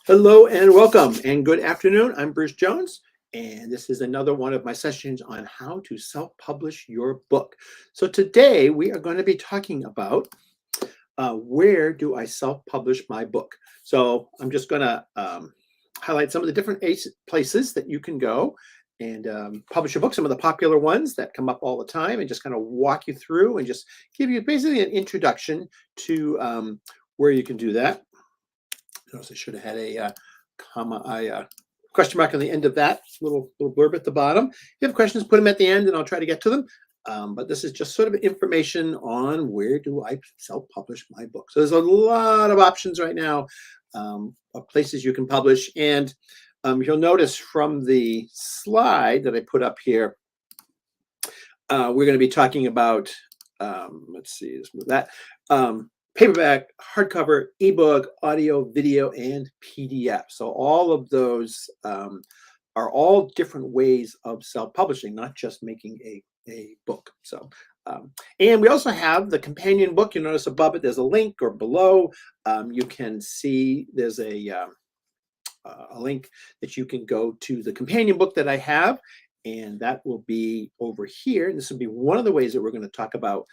Hello and welcome and good afternoon. I'm Bruce Jones, and this is another one of my sessions on how to self-publish your book. So today we are going to be talking about where do I self-publish my book. So I'm just going to highlight some of the different places that you can go and publish your book, some of the popular ones that come up all the time, and just kind of walk you through and just give you basically an introduction to where you can do that. Notice I should have had a question mark on the end of that little blurb at the bottom. If you have questions, put them at the end and I'll try to get to them. But this is just sort of information on where do I self-publish my book. So there's a lot of options right now of places you can publish. And you'll notice from the slide that I put up here, we're going to be talking about, let's see, let's move that. Paperback, hardcover, ebook, audio, video, and PDF. So all of those are all different ways of self-publishing, not just making a book. So, and we also have the companion book. You notice above it, there's a link, or below, you can see there's a link that you can go to the companion book that I have, and that will be over here. And this will be one of the ways that we're going to talk about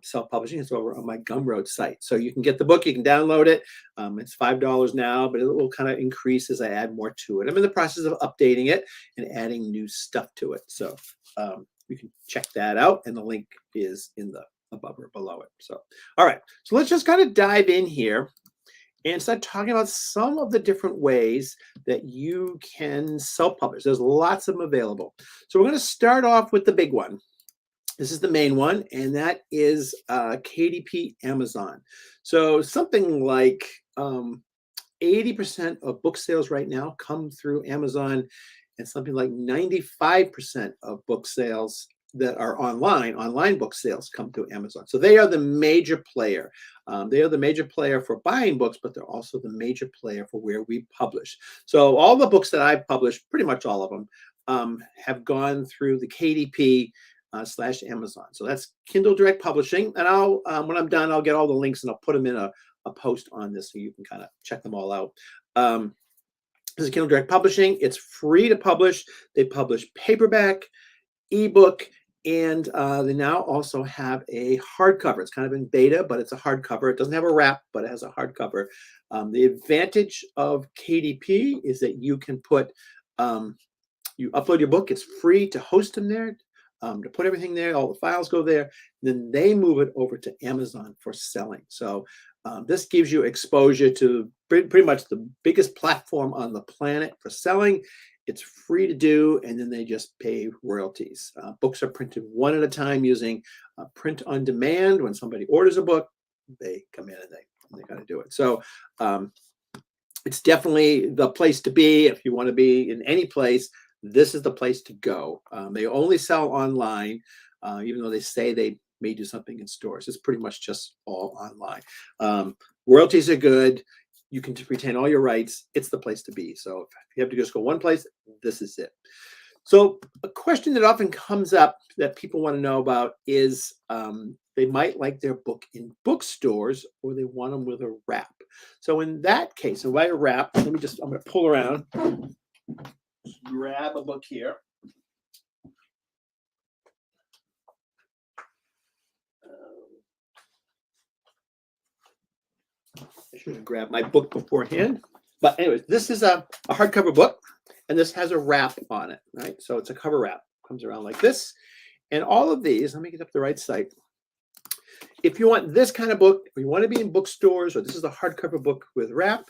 self-publishing. It's over on my Gumroad site. So you can get the book, you can download it. It's $5 now, but it will kind of increase as I add more to it. I'm in the process of updating it and adding new stuff to it. So you can check that out, and the link is in the above or below it. So, all right. So let's just kind of dive in here and start talking about some of the different ways that you can self-publish. There's lots of them available. So we're going to start off with the big one. This is the main one, and that is KDP Amazon. So something like 80% of book sales right now come through Amazon, and something like 95% of book sales that are online book sales come through Amazon. So they are the major player. They are the major player for buying books, but they're also the major player for where we publish. So all the books that I've published, pretty much all of them, have gone through the KDP / Amazon. So that's Kindle Direct Publishing. And I'll when I'm done, I'll get all the links and I'll put them in a post on this so you can kind of check them all out. This is Kindle Direct Publishing. It's free to publish. They publish paperback, ebook, and they now also have a hardcover. It's kind of in beta, but it's a hardcover. It doesn't have a wrap, but it has a hardcover. The advantage of KDP is that you can put, you upload your book. It's free to host them there. To put everything there, all the files go there, then they move it over to Amazon for selling. So this gives you exposure to pretty much the biggest platform on the planet for selling. It's free to do, and then they just pay royalties. Books are printed one at a time using print on demand. When somebody orders a book, they come in and they got to do it. So it's definitely the place to be if you want to be in any place. This is the place to go. They only sell online, even though they say they may do something in stores. It's pretty much just all online. Royalties are good. You can retain all your rights. It's the place to be. So if you have to just go one place, this is it. So a question that often comes up that people want to know about is they might like their book in bookstores, or they want them with a wrap. So in that case, so by a wrap, I'm going to pull around. Grab a book here. I should have grabbed my book beforehand. But anyways, this is a hardcover book, and this has a wrap on it, right? So it's a cover wrap. Comes around like this. And all of these, let me get up the right site. If you want this kind of book, or you want to be in bookstores, or this is a hardcover book with wrap,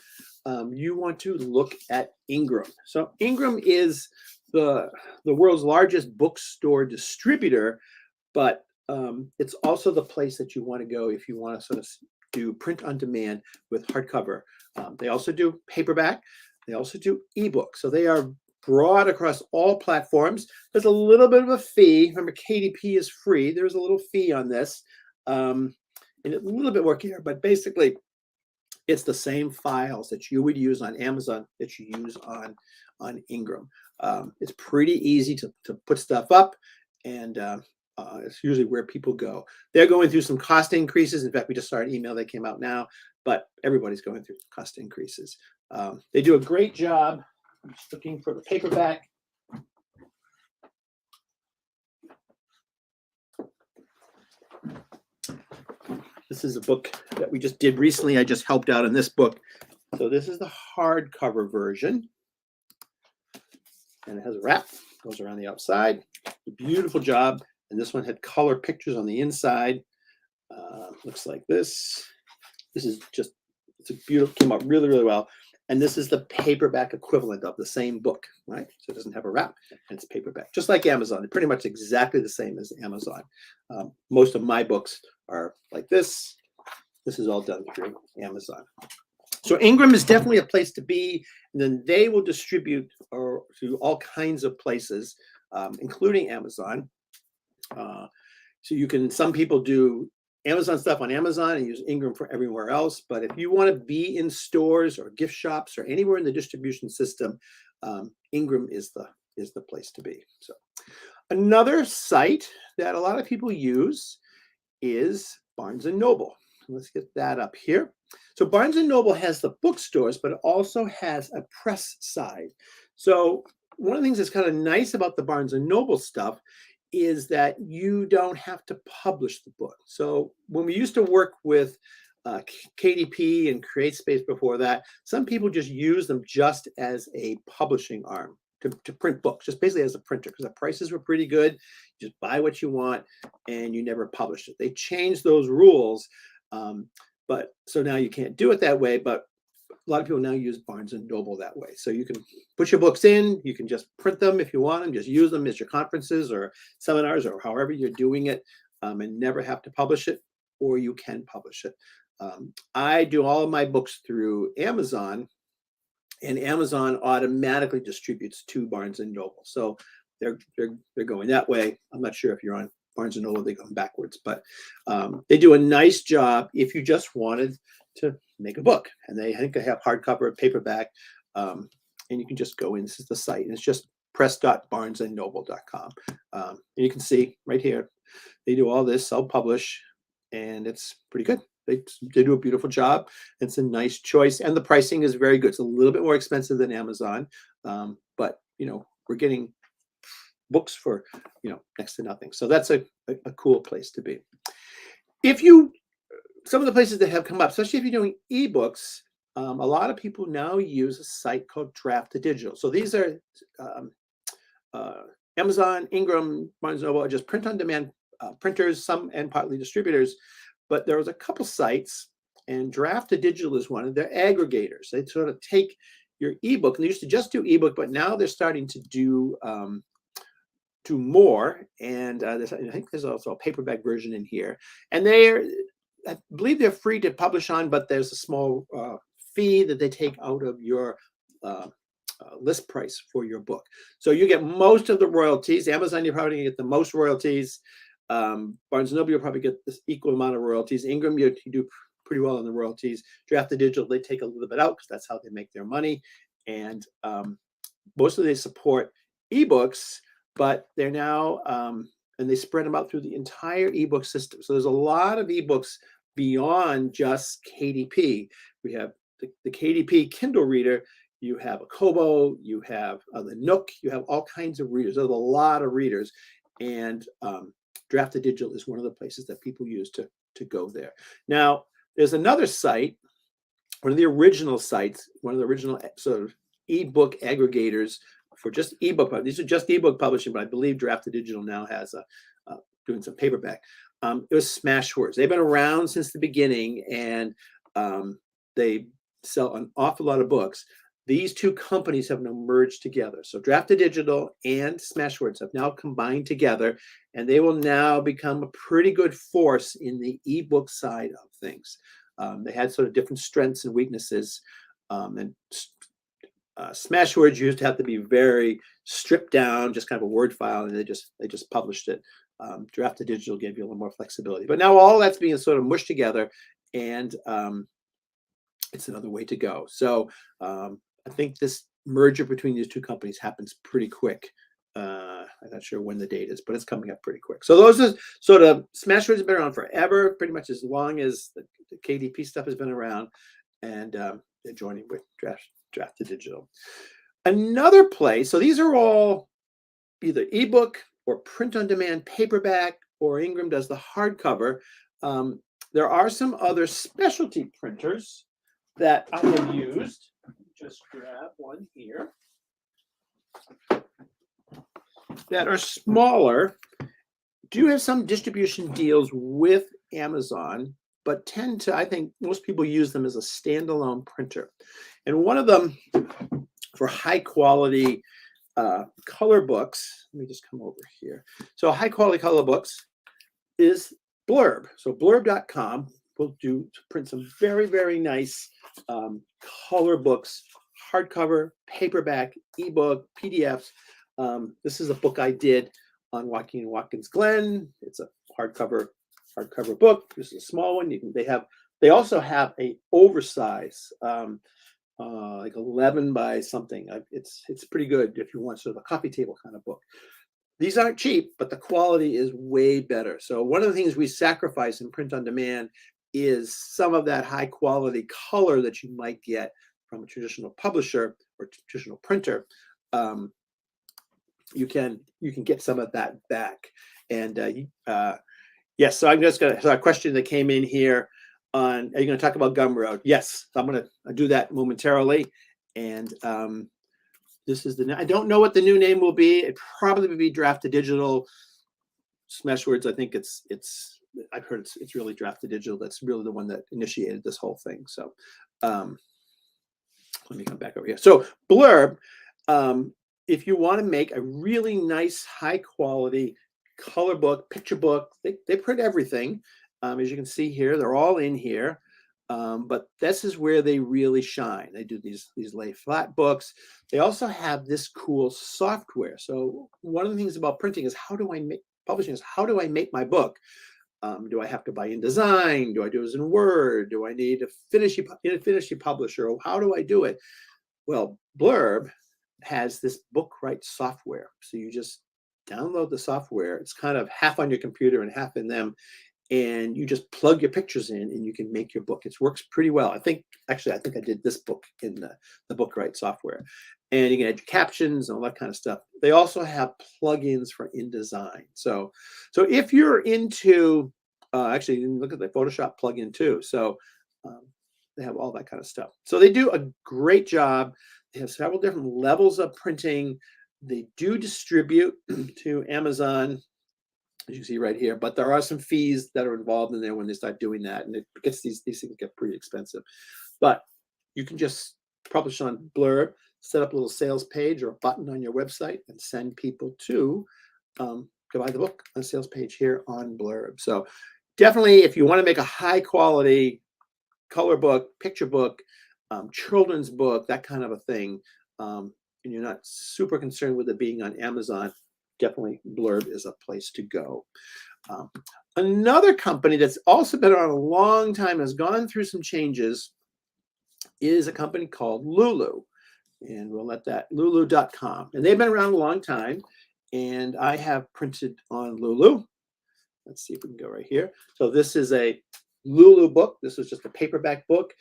you want to look at Ingram. So Ingram is the world's largest bookstore distributor, but it's also the place that you want to go if you want to sort of do print on demand with hardcover. They also do paperback. They also do ebook. So they are broad across all platforms. There's a little bit of a fee. Remember, KDP is free. There's a little fee on this, and a little bit more here, but basically it's the same files that you would use on Amazon that you use on Ingram. It's pretty easy to put stuff up, and it's usually where people go. They're going through some cost increases. In fact, we just saw an email that came out now but everybody's going through cost increases. They do a great job. I'm just looking for the paperback. This is a book that we just did recently. I just helped out in this book. So this is the hardcover version. And it has a wrap, goes around the outside. A beautiful job. And this one had color pictures on the inside. Looks like this. This is just, it's a beautiful, came out really, really well. And this is the paperback equivalent of the same book, right? So it doesn't have a wrap, and it's paperback, just like Amazon. They're pretty much exactly the same as Amazon. Most of my books are like this. This is all done through Amazon. So Ingram is definitely a place to be. And then they will distribute to all kinds of places, including Amazon. So you can, some people do Amazon stuff on Amazon and use Ingram for everywhere else. But if you want to be in stores or gift shops or anywhere in the distribution system, Ingram is the place to be. So another site that a lot of people use is Barnes & Noble. Let's get that up here. So Barnes & Noble has the bookstores, but it also has a press side. So one of the things that's kind of nice about the Barnes & Noble stuff is that you don't have to publish the book. So when we used to work with KDP and CreateSpace before that, some people just use them just as a publishing arm to print books, just basically as a printer, because the prices were pretty good. You just buy what you want and you never publish it. They changed those rules, but so now you can't do it that way, but a lot of people now use Barnes & Noble that way. So you can put your books in, you can just print them if you want them, just use them as your conferences or seminars or however you're doing it, and never have to publish it, or you can publish it. I do all of my books through Amazon, and Amazon automatically distributes to Barnes & Noble. So they're going that way. I'm not sure if you're on Barnes & Noble, they go backwards, but they do a nice job if you just wanted to make a book. And I think they have hardcover, paperback, and you can just go in. This is the site, and it's just press.barnesandnoble.com. And you can see right here, they do all this, self-publish, and it's pretty good. They do a beautiful job. It's a nice choice, and the pricing is very good. It's a little bit more expensive than Amazon, but we're getting books for next to nothing. So that's a cool place to be. Some of the places that have come up, especially if you're doing ebooks, a lot of people now use a site called Draft2Digital. So these are Amazon, Ingram, Barnes & Noble are just print-on-demand printers, some and partly distributors. But there was a couple sites, and Draft2Digital is one, and they're aggregators. They sort of take your ebook, and they used to just do ebook, but now they're starting to do more. And I think there's also a paperback version in here. And I believe they're free to publish on, but there's a small fee that they take out of your list price for your book. So you get most of the royalties. Amazon, you're probably going to get the most royalties. Barnes & Noble, you'll probably get this equal amount of royalties. Ingram, you do pretty well on the royalties. Draft2Digital, they take a little bit out because that's how they make their money. And mostly they support ebooks, but they're now, and they spread them out through the entire ebook system. So there's a lot of ebooks beyond just KDP. We have the KDP Kindle reader. You have a Kobo, you have the Nook, you have all kinds of readers. There's a lot of readers. And Draft2Digital is one of the places that people use to go there. Now, there's another site, one of the original sites, one of the original sort of ebook aggregators for just ebook. These are just ebook publishing, but I believe Draft2Digital now has doing some paperback. It was Smashwords. They've been around since the beginning, and they sell an awful lot of books. These two companies have now merged together. So Draft2Digital and Smashwords have now combined together, and they will now become a pretty good force in the ebook side of things. They had sort of different strengths and weaknesses, and Smashwords used to have to be very stripped down, just kind of a Word file, and they just published it. Draft2Digital gave you a little more flexibility, but now all that's being sort of mushed together, and it's another way to go. So I think this merger between these two companies happens pretty quick. I'm not sure when the date is, but it's coming up pretty quick. So those are sort of, Smashwords have been around forever, pretty much as long as the KDP stuff has been around, and they're joining with Draft to Digital. Another place, so these are all either ebook or print on demand, paperback, or Ingram does the hardcover. There are some other specialty printers that I have used. Just grab one here. That are smaller, do have some distribution deals with Amazon, but tend to, I think most people use them as a standalone printer. And one of them for high quality color books, let me just come over here. So high quality color books is Blurb. So blurb.com will print some very, very nice color books, hardcover, paperback, ebook, PDFs. This is a book I did on Joaquin Watkins Glen. It's a hardcover book. This is a small one. They also have a oversized like 11 by something. It's pretty good if you want sort of a coffee table kind of book. These aren't cheap, but the quality is way better. So one of the things we sacrifice in print on demand is some of that high quality color that you might get from a traditional publisher or traditional printer. You can get some of that back. And yes, so I'm just gonna, so a question that came in here on, are you gonna talk about Gumroad? Yes, I'm gonna do that momentarily. And this is I don't know what the new name will be. It probably will be Draft to Digital. Smashwords, I think I've heard it's really Draft to Digital. That's really the one that initiated this whole thing. So let me come back over here. So Blurb, if you want to make a really nice, high quality color book, picture book, they print everything. As you can see here, they're all in here. But this is where they really shine. They do these lay flat books. They also have this cool software. So one of the things about printing is publishing is how do I make my book? Do I have to buy InDesign? Do I do it in Word? Do I need a finishy publisher? Or how do I do it? Well, Blurb has this book write software. So you just download the software. It's kind of half on your computer and half in them. And you just plug your pictures in and you can make your book. It works pretty well. I think I did this book in the book write software. And you can add captions and all that kind of stuff. They also have plugins for InDesign. So if you're into, actually, you can look at the Photoshop plugin too. So they have all that kind of stuff. So they do a great job. They have several different levels of printing. They do distribute to Amazon, as you see right here, but there are some fees that are involved in there when they start doing that, and it gets these things get pretty expensive. But you can just publish on Blurb, set up a little sales page or a button on your website, and send people to buy the book on a sales page here on Blurb. So definitely, if you want to make a high quality color book, picture book, children's book, that kind of a thing, and you're not super concerned with it being on Amazon, definitely Blurb is a place to go. Another company that's also been around a long time, has gone through some changes, is a company called Lulu. And we'll let that, Lulu.com. And they've been around a long time. And I have printed on Lulu. Let's see if we can go right here. So this is a Lulu book. This is just a paperback book.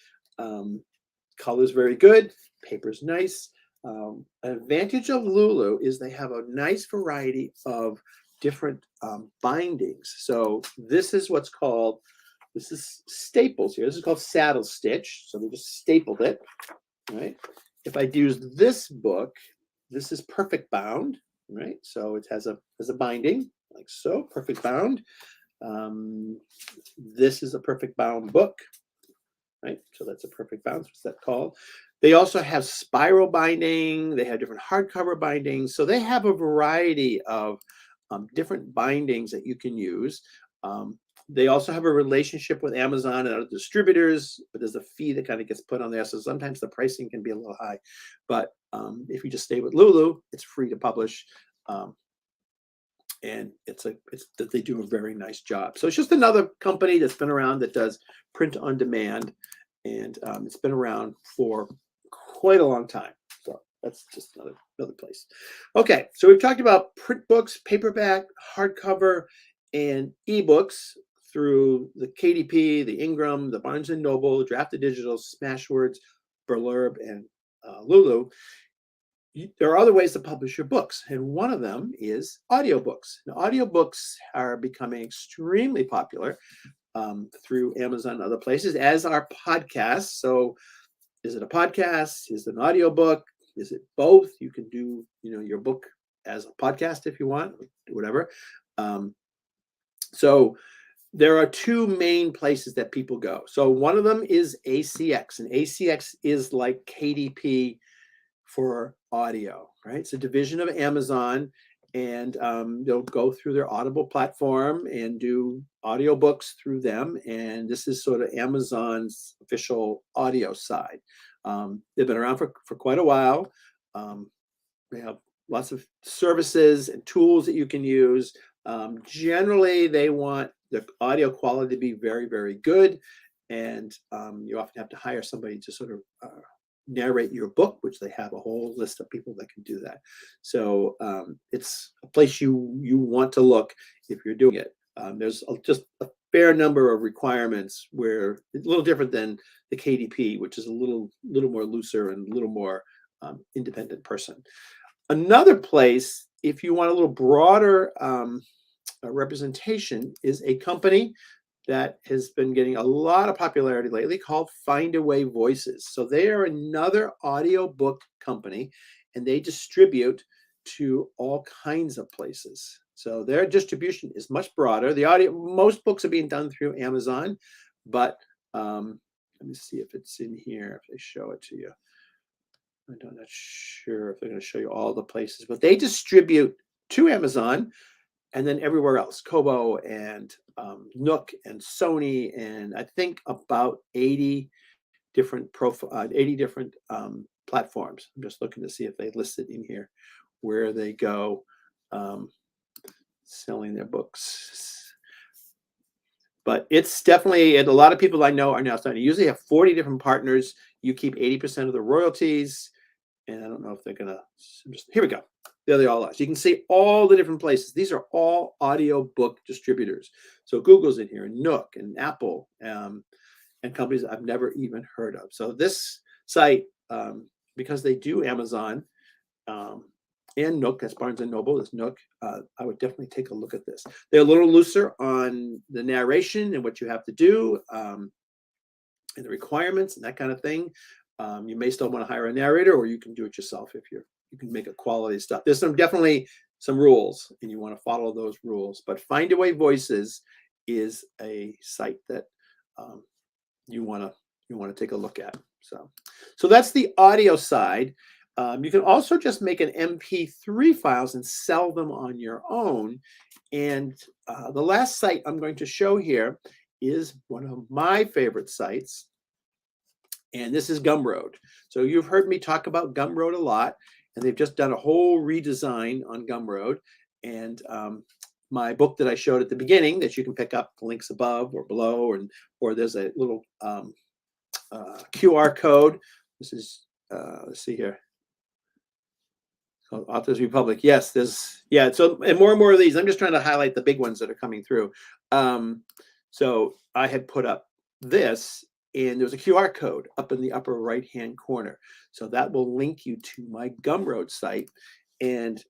Color's very good. Paper's nice. An advantage of Lulu is they have a nice variety of different bindings. So this is this is staples here. This is called saddle stitch. So they just stapled it, right? If I use this book, this is perfect bound, right? So it has a binding like so, perfect bound. This is a perfect bound book, right? So that's a perfect bound. What's that called? They also have spiral binding. They have different hardcover bindings. So they have a variety of different bindings that you can use. They also have a relationship with Amazon and other distributors, but there's a fee that kind of gets put on there. So sometimes the pricing can be a little high. But if you just stay with Lulu, it's free to publish. And they do a very nice job. So it's just another company that's been around that does print on demand. And it's been around for quite a long time. So that's just another place. Okay, so we've talked about print books, paperback, hardcover, and ebooks. through the KDP, the Ingram, the Barnes & Noble, Drafted Digital, Smashwords, Blurb, and Lulu, there are other ways to publish your books, and one of them is audiobooks. Now, audiobooks are becoming extremely popular through Amazon and other places, as are podcasts. So is it a podcast? Is it an audiobook? Is it both? You can do, your book as a podcast if you want, whatever. So there are two main places that people go. So one of them is ACX, and ACX is like KDP for audio, right? It's a division of Amazon, and they'll go through their Audible platform and do audiobooks through them. And this is sort of Amazon's official audio side. They've been around for quite a while. They have lots of services and tools that you can use. Generally, they want the audio quality to be very, very good. And you often have to hire somebody to sort of narrate your book, which they have a whole list of people that can do that. So it's a place you want to look if you're doing it. There's just a fair number of requirements where it's a little different than the KDP, which is a little more looser and a little more independent person. Another place, if you want a little broader representation, is a company that has been getting a lot of popularity lately called Findaway Voices. So they are another audiobook company, and they distribute to all kinds of places. So their distribution is much broader. Most books are being done through Amazon, but let me see if it's in here, if they show it to you. I'm not sure if they're going to show you all the places, but they distribute to Amazon and then everywhere else, Kobo and Nook and Sony, and I think about 80 different platforms. I'm just looking to see if they listed in here where they go selling their books. But it's definitely, and a lot of people I know are now starting to usually have 40 different partners. You keep 80% of the royalties. And I don't know if they're going to, here we go. There they all are. So you can see all the different places. These are all audiobook distributors. So Google's in here, and Nook and Apple, and companies I've never even heard of. So this site, because they do Amazon and Nook, that's Barnes & Noble, that's Nook, I would definitely take a look at this. They're a little looser on the narration and what you have to do and the requirements and that kind of thing. You may still want to hire a narrator, or you can do it yourself if you can make a quality stuff. There's definitely some rules, and you want to follow those rules. But Findaway Voices is a site that you want to take a look at. So that's the audio side. You can also just make an MP3 files and sell them on your own. And the last site I'm going to show here is one of my favorite sites. And this is Gumroad. So you've heard me talk about Gumroad a lot, and they've just done a whole redesign on Gumroad. And my book that I showed at the beginning that you can pick up, links above or below, or there's a little QR code. This is, let's see here. Authors Republic. Yes, so, and more of these. I'm just trying to highlight the big ones that are coming through. So I had put up this, and there's a QR code up in the upper right-hand corner. So that will link you to my Gumroad site. And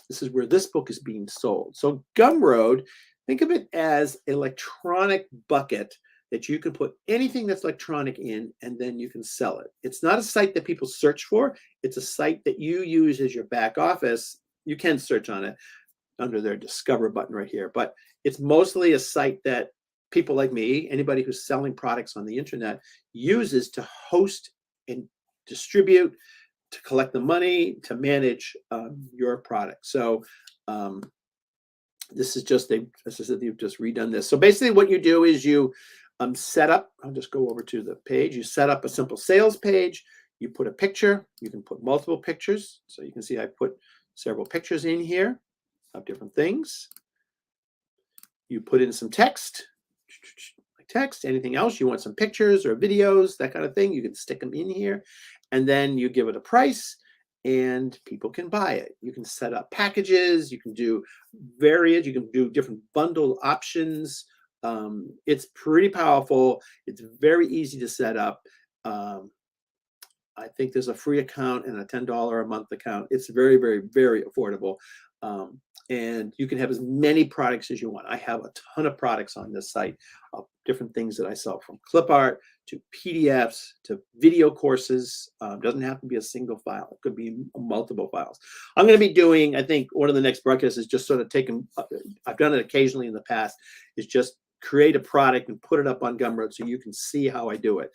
this is where this book is being sold. So Gumroad, think of it as an electronic bucket that you can put anything that's electronic in, and then you can sell it. It's not a site that people search for. It's a site that you use as your back office. You can search on it under their Discover button right here. But it's mostly a site that people like me, anybody who's selling products on the internet, uses to host and distribute, to collect the money, to manage your product. So this is just, as I said, you've just redone this. So basically what you do is you set up, I'll just go over to the page. You set up a simple sales page. You put a picture. You can put multiple pictures. So you can see I put several pictures in here of different things. You put in some text, anything else. You want some pictures or videos, that kind of thing. You can stick them in here. And then you give it a price, and people can buy it. You can set up packages. You can do various, you can do different bundle options. It's pretty powerful. It's very easy to set up. I think there's a free account and a $10 a month account. It's very, very, very affordable. And you can have as many products as you want. I have a ton of products on this site of different things that I sell, from clip art to PDFs to video courses. Doesn't have to be a single file. It could be multiple files. I'm going to be doing, I think one of the next broadcasts is just sort of taking, I've done it occasionally in the past, is just create a product and put it up on Gumroad so you can see how I do it.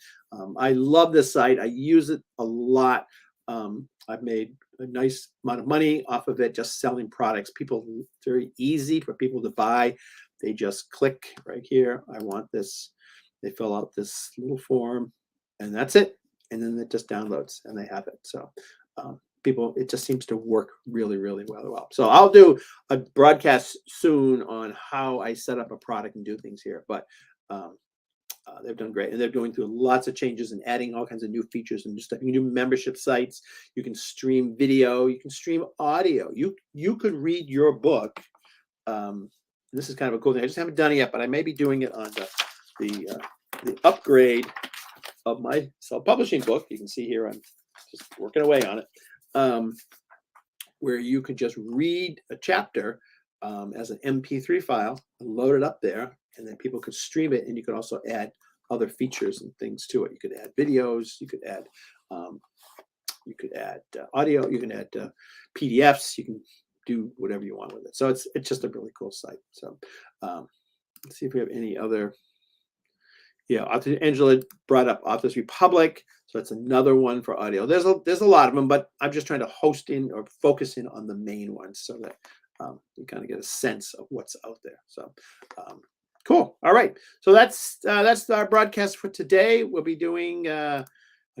I love this site. I use it a lot. I've made a nice amount of money off of it, just selling products. It's very easy for people to buy. They just click right here. I want this. They fill out this little form and that's it. And then it just downloads and they have it. So it just seems to work really, really well. So I'll do a broadcast soon on how I set up a product and do things here. But they've done great, and they're going through lots of changes and adding all kinds of new features and new stuff. You can do membership sites. You can stream video. You can stream audio. You could read your book. This is kind of a cool thing. I just haven't done it yet, but I may be doing it on the upgrade of my self-publishing book. You can see here I'm just working away on it, where you could just read a chapter as an MP3 file and load it up there, and then people could stream it, and you could also add other features and things to it. You could add videos, you could add audio, you can add PDFs, you can do whatever you want with it. So it's just a really cool site. So let's see if we have any other. Yeah, Angela brought up Authors Republic, so that's another one for audio. There's a lot of them, but I'm just trying to host in or focus in on the main ones so that you kind of get a sense of what's out there. So cool. All right. So that's our broadcast for today. We'll be doing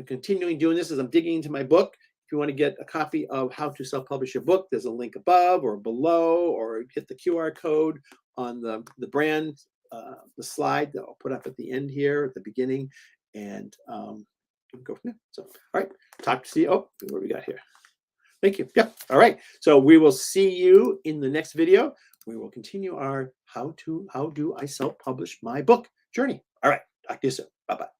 continuing doing this as I'm digging into my book. If you want to get a copy of How to Self-Publish Your Book, there's a link above or below, or hit the QR code on the brand, the slide that I'll put up at the end here at the beginning, and go from there. So, all right. See you. Oh, what do we got here? Thank you. Yep. All right. So we will see you in the next video. We will continue our how do I self-publish my book journey. All right. Talk to you soon. Bye-bye.